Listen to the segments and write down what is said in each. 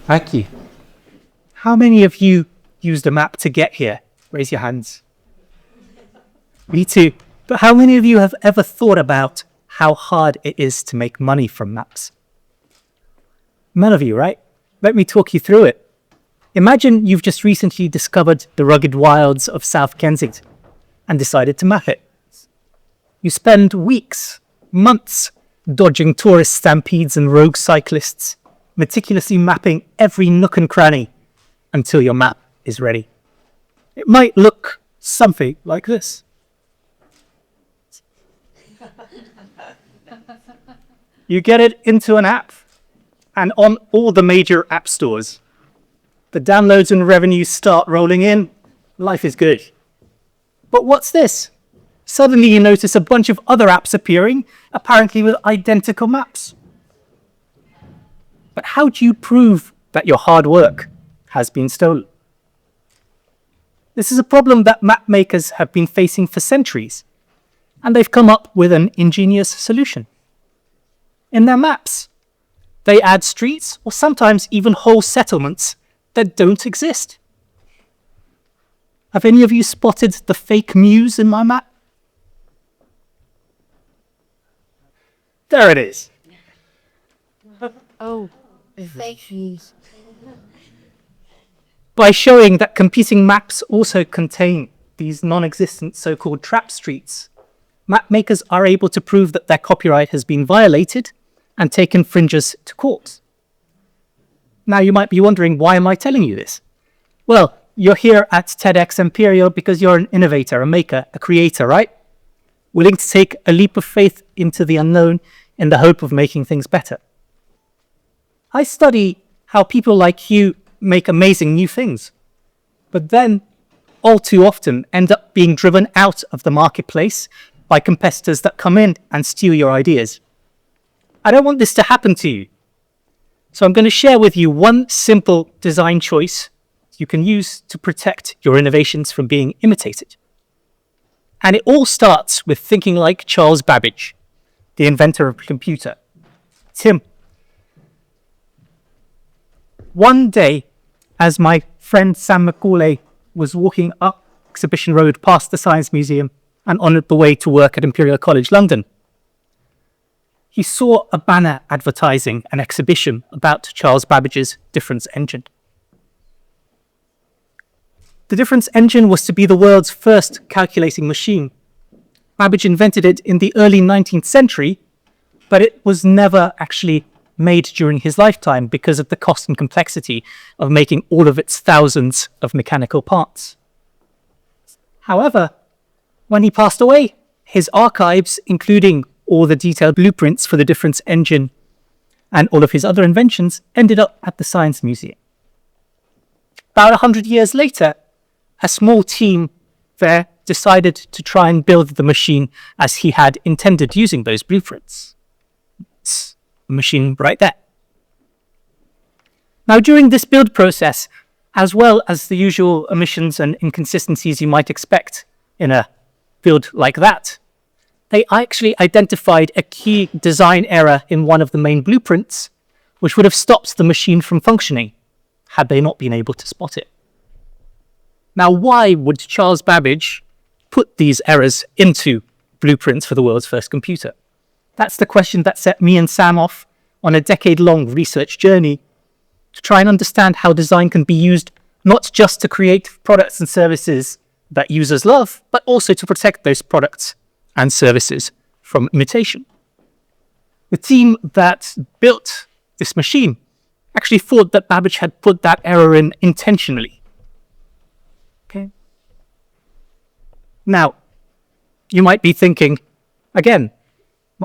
Thank you. How many of you used a map to get here? Raise your hands. Me too. But how many of you have ever thought about how hard it is to make money from maps? None of you, right? Let me talk you through it. Imagine you've just recently discovered the rugged wilds of South Kensington and decided to map it. You spend weeks, months, dodging tourist stampedes and rogue cyclists, meticulously mapping every nook and cranny until your map is ready. It might look something like this. You get it into an app and on all the major app stores. The downloads and revenues start rolling in. Life is good. But what's this? Suddenly you notice a bunch of other apps appearing, apparently with identical maps. But how do you prove that your hard work has been stolen? This is a problem that map makers have been facing for centuries, and they've come up with an ingenious solution. In their maps, they add streets or sometimes even whole settlements that don't exist. Have any of you spotted the fake muse in my map? There it is. Oh, fake muse. By showing that competing maps also contain these non-existent so-called trap streets, map makers are able to prove that their copyright has been violated and take infringers to court. Now you might be wondering, why am I telling you this? Well, you're here at TEDx Imperial because you're an innovator, a maker, a creator, right? Willing to take a leap of faith into the unknown in the hope of making things better. I study how people like you make amazing new things, but then all too often end up being driven out of the marketplace by competitors that come in and steal your ideas. I don't want this to happen to you. So I'm going to share with you one simple design choice you can use to protect your innovations from being imitated. And it all starts with thinking like Charles Babbage, the inventor of the computer. Tim, one day, as my friend Sam McCauley was walking up Exhibition Road past the Science Museum and on the way to work at Imperial College London, he saw a banner advertising an exhibition about Charles Babbage's difference engine. The difference engine was to be the world's first calculating machine. Babbage invented it in the early 19th century, but it was never actually made during his lifetime because of the cost and complexity of making all of its thousands of mechanical parts. However, when he passed away, his archives, including all the detailed blueprints for the difference engine and all of his other inventions, ended up at the Science Museum. About 100 years later, a small team there decided to try and build the machine as he had intended using those blueprints. It's a machine right there. Now, during this build process, as well as the usual omissions and inconsistencies you might expect in a build like that, they actually identified a key design error in one of the main blueprints, which would have stopped the machine from functioning had they not been able to spot it. Now, why would Charles Babbage put these errors into blueprints for the world's first computer? That's the question that set me and Sam off on a decade-long research journey to try and understand how design can be used not just to create products and services that users love, but also to protect those products and services from imitation. The team that built this machine actually thought that Babbage had put that error in intentionally. Okay. Now, you might be thinking, again,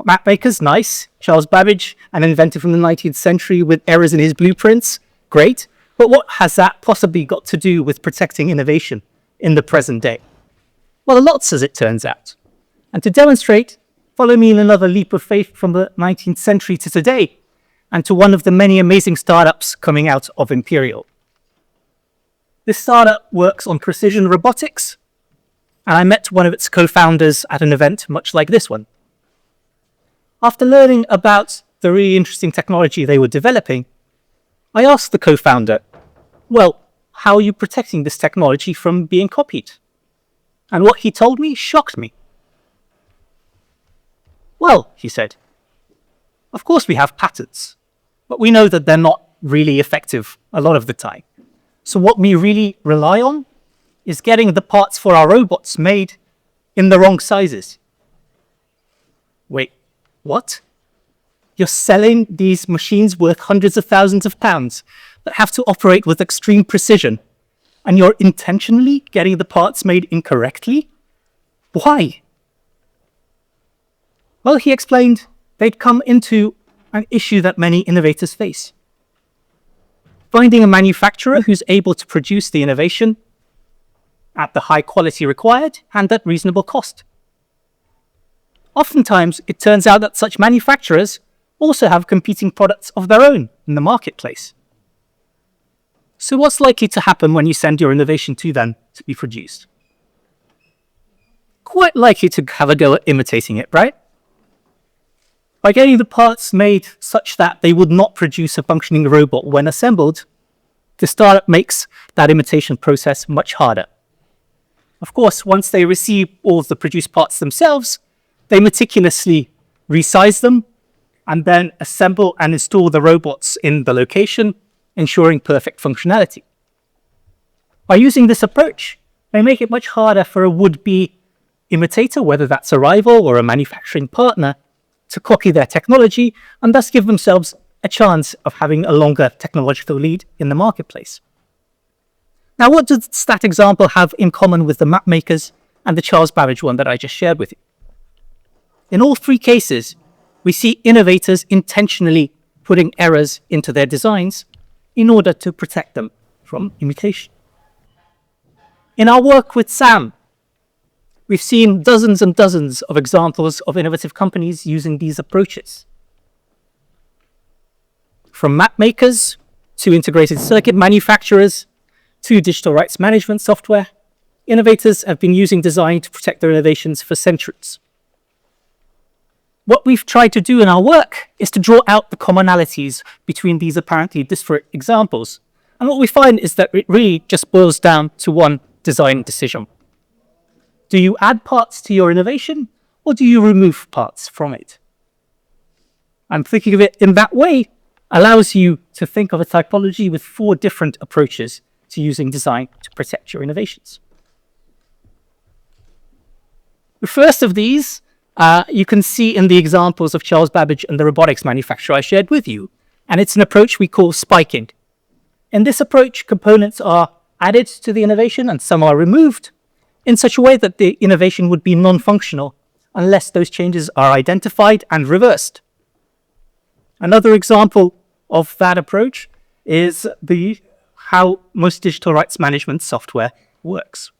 map maker's nice, Charles Babbage, an inventor from the 19th century with errors in his blueprints, great, but what has that possibly got to do with protecting innovation in the present day? Well, lots, as it turns out. And to demonstrate, follow me in another leap of faith from the 19th century to today, and to one of the many amazing startups coming out of Imperial. This startup works on precision robotics, and I met one of its co-founders at an event much like this one. After learning about the really interesting technology they were developing, I asked the co-founder, well, how are you protecting this technology from being copied? And what he told me shocked me. Well, he said, of course we have patents, but we know that they're not really effective a lot of the time. So what we really rely on is getting the parts for our robots made in the wrong sizes. Wait, what? You're selling these machines worth hundreds of thousands of pounds that have to operate with extreme precision, and you're intentionally getting the parts made incorrectly? Why? Well, he explained they'd come into an issue that many innovators face. Finding a manufacturer who's able to produce the innovation at the high quality required and at reasonable cost. Oftentimes, it turns out that such manufacturers also have competing products of their own in the marketplace. So what's likely to happen when you send your innovation to them to be produced? Quite likely to have a go at imitating it, right? By getting the parts made such that they would not produce a functioning robot when assembled, the startup makes that imitation process much harder. Of course, once they receive all of the produced parts themselves, they meticulously resize them and then assemble and install the robots in the location, ensuring perfect functionality. By using this approach, they make it much harder for a would-be imitator, whether that's a rival or a manufacturing partner, to copy their technology and thus give themselves a chance of having a longer technological lead in the marketplace. Now, what does that example have in common with the map makers and the Charles Babbage one that I just shared with you? In all three cases, we see innovators intentionally putting errors into their designs in order to protect them from imitation. In our work with Sam, we've seen dozens and dozens of examples of innovative companies using these approaches. From map makers to integrated circuit manufacturers to digital rights management software, innovators have been using design to protect their innovations for centuries. What we've tried to do in our work is to draw out the commonalities between these apparently disparate examples. And what we find is that it really just boils down to one design decision. Do you add parts to your innovation, or do you remove parts from it? And thinking of it in that way allows you to think of a typology with 4 different approaches to using design to protect your innovations. The first of these you can see in the examples of Charles Babbage and the robotics manufacturer I shared with you, and it's an approach we call spiking. In this approach, components are added to the innovation and some are removed in such a way that the innovation would be non-functional unless those changes are identified and reversed. Another example of that approach is how most digital rights management software works.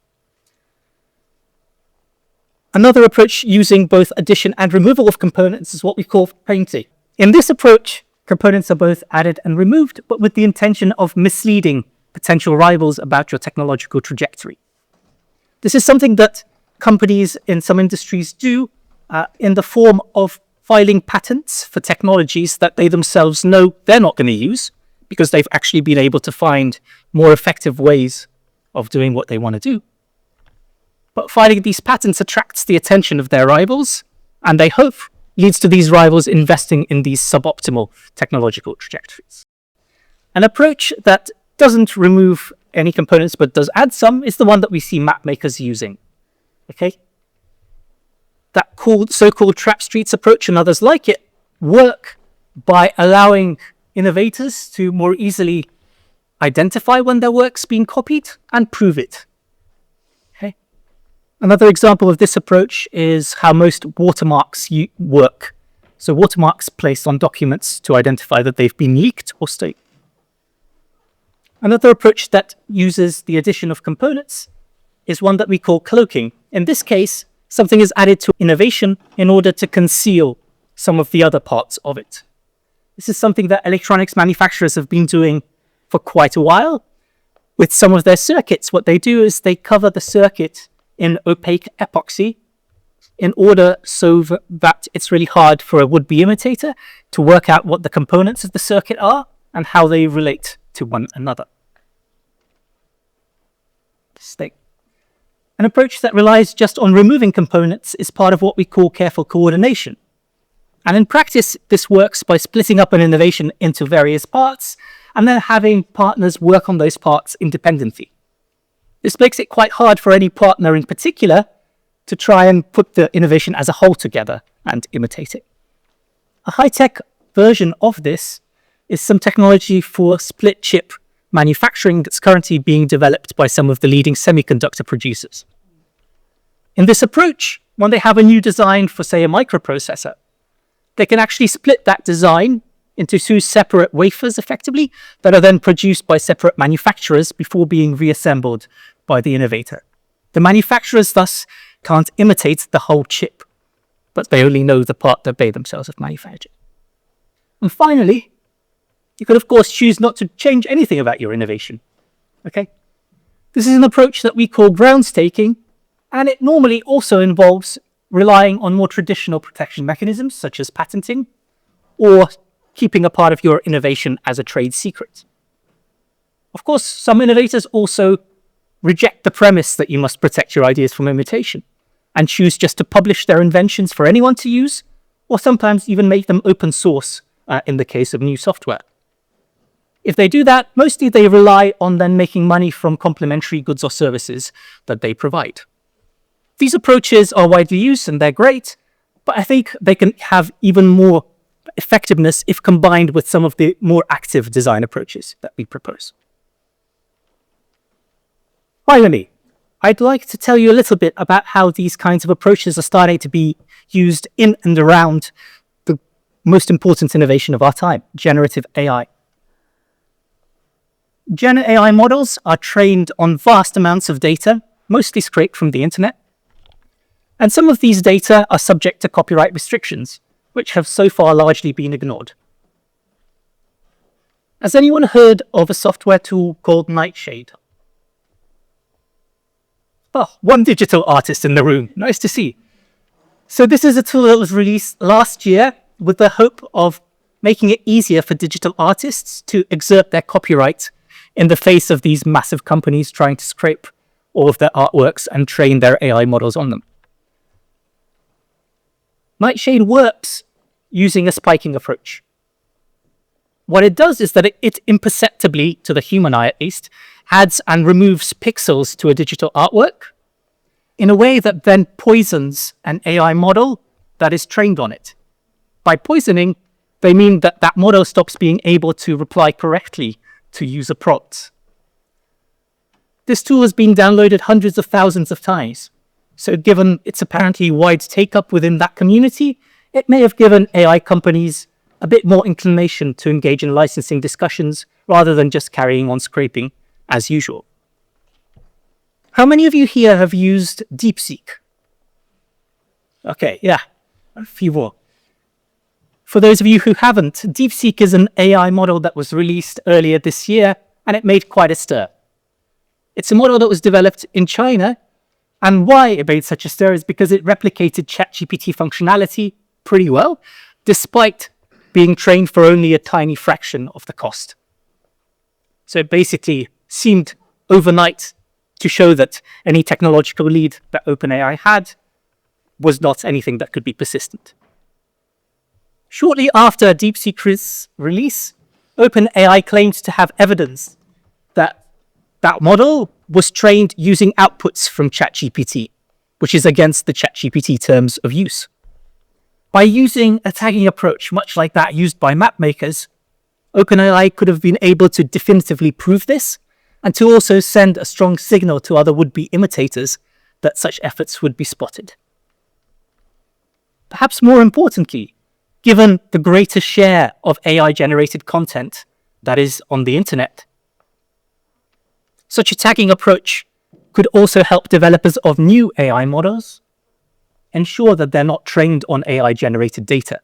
Another approach using both addition and removal of components is what we call painting. In this approach, components are both added and removed, but with the intention of misleading potential rivals about your technological trajectory. This is something that companies in some industries do in the form of filing patents for technologies that they themselves know they're not going to use because they've actually been able to find more effective ways of doing what they want to do. But filing these patents attracts the attention of their rivals, and they hope leads to these rivals investing in these suboptimal technological trajectories. An approach that doesn't remove any components but does add some is the one that we see map makers using. Okay? That so-called trap streets approach and others like it work by allowing innovators to more easily identify when their work's been copied and prove it. Okay? Another example of this approach is how most watermarks work. So watermarks placed on documents to identify that they've been leaked or stolen. Another approach that uses the addition of components is one that we call cloaking. In this case, something is added to innovation in order to conceal some of the other parts of it. This is something that electronics manufacturers have been doing for quite a while. With some of their circuits, what they do is they cover the circuit in opaque epoxy in order so that it's really hard for a would-be imitator to work out what the components of the circuit are. and how they relate to one another. An approach that relies just on removing components is part of what we call careful coordination. And in practice, this works by splitting up an innovation into various parts and then having partners work on those parts independently. This makes it quite hard for any partner in particular to try and put the innovation as a whole together and imitate it. A high-tech version of this is some technology for split chip manufacturing that's currently being developed by some of the leading semiconductor producers. In this approach, when they have a new design for, say, a microprocessor, they can actually split that design into two separate wafers, effectively, that are then produced by separate manufacturers before being reassembled by the innovator. The manufacturers thus can't imitate the whole chip, but they only know the part that they themselves have manufactured. And finally, you could, of course, choose not to change anything about your innovation. Okay? This is an approach that we call ground staking, and it normally also involves relying on more traditional protection mechanisms, such as patenting, or keeping a part of your innovation as a trade secret. Of course, some innovators also reject the premise that you must protect your ideas from imitation, and choose just to publish their inventions for anyone to use, or sometimes even make them open source in the case of new software. If they do that, mostly they rely on then making money from complementary goods or services that they provide. These approaches are widely used and they're great, but I think they can have even more effectiveness if combined with some of the more active design approaches that we propose. Finally, I'd like to tell you a little bit about how these kinds of approaches are starting to be used in and around the most important innovation of our time, generative AI. Gen AI models are trained on vast amounts of data, mostly scraped from the internet. And some of these data are subject to copyright restrictions, which have so far largely been ignored. Has anyone heard of a software tool called Nightshade? Oh, one digital artist in the room. Nice to see. So this is a tool that was released last year with the hope of making it easier for digital artists to exert their copyright in the face of these massive companies trying to scrape all of their artworks and train their AI models on them. Nightshade works using a spiking approach. What it does is that it imperceptibly, to the human eye at least, adds and removes pixels to a digital artwork in a way that then poisons an AI model that is trained on it. By poisoning, they mean that that model stops being able to reply correctly to user prompts. This tool has been downloaded hundreds of thousands of times. So given its apparently wide take-up within that community, it may have given AI companies a bit more inclination to engage in licensing discussions rather than just carrying on scraping as usual. How many of you here have used DeepSeek? Okay, yeah, a few more. For those of you who haven't, DeepSeek is an AI model that was released earlier this year, and it made quite a stir. It's a model that was developed in China, and why it made such a stir is because it replicated ChatGPT functionality pretty well, despite being trained for only a tiny fraction of the cost. So it basically seemed overnight to show that any technological lead that OpenAI had was not anything that could be persistent. Shortly after DeepSeek's release, OpenAI claimed to have evidence that that model was trained using outputs from ChatGPT, which is against the ChatGPT terms of use. By using a tagging approach much like that used by map makers, OpenAI could have been able to definitively prove this and to also send a strong signal to other would-be imitators that such efforts would be spotted. Perhaps more importantly, given the greater share of AI-generated content that is on the internet, such a tagging approach could also help developers of new AI models ensure that they're not trained on AI-generated data.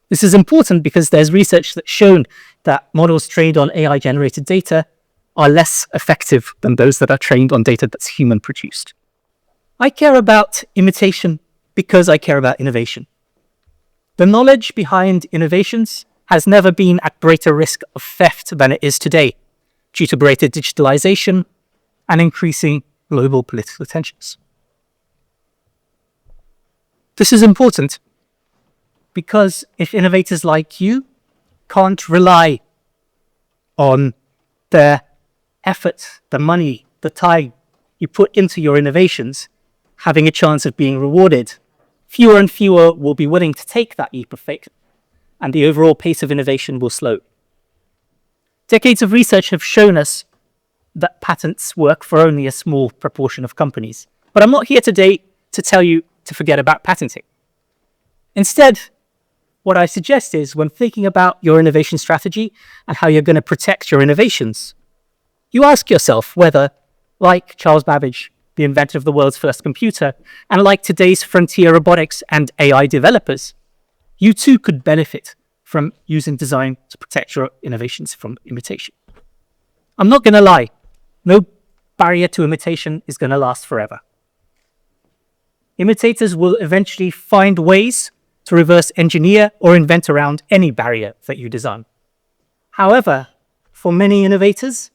This is important because there's research that's shown that models trained on AI-generated data are less effective than those that are trained on data that's human-produced. I care about imitation because I care about innovation. The knowledge behind innovations has never been at greater risk of theft than it is today, due to greater digitalization and increasing global political tensions. This is important because if innovators like you can't rely on the effort, the money, the time you put into your innovations having a chance of being rewarded, fewer and fewer will be willing to take that leap of faith, and the overall pace of innovation will slow. Decades of research have shown us that patents work for only a small proportion of companies. But I'm not here today to tell you to forget about patenting. Instead, what I suggest is when thinking about your innovation strategy and how you're going to protect your innovations, you ask yourself whether, like Charles Babbage, the inventor of the world's first computer, and like today's frontier robotics and AI developers, you too could benefit from using design to protect your innovations from imitation. I'm not going to lie, no barrier to imitation is going to last forever. Imitators will eventually find ways to reverse engineer or invent around any barrier that you design. However, for many innovators,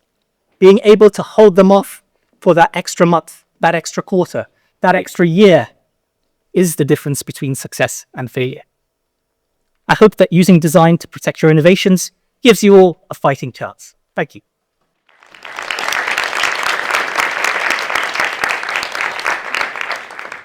being able to hold them off for that extra month, that extra quarter, that extra year is the difference between success and failure. I hope that using design to protect your innovations gives you all a fighting chance. Thank you.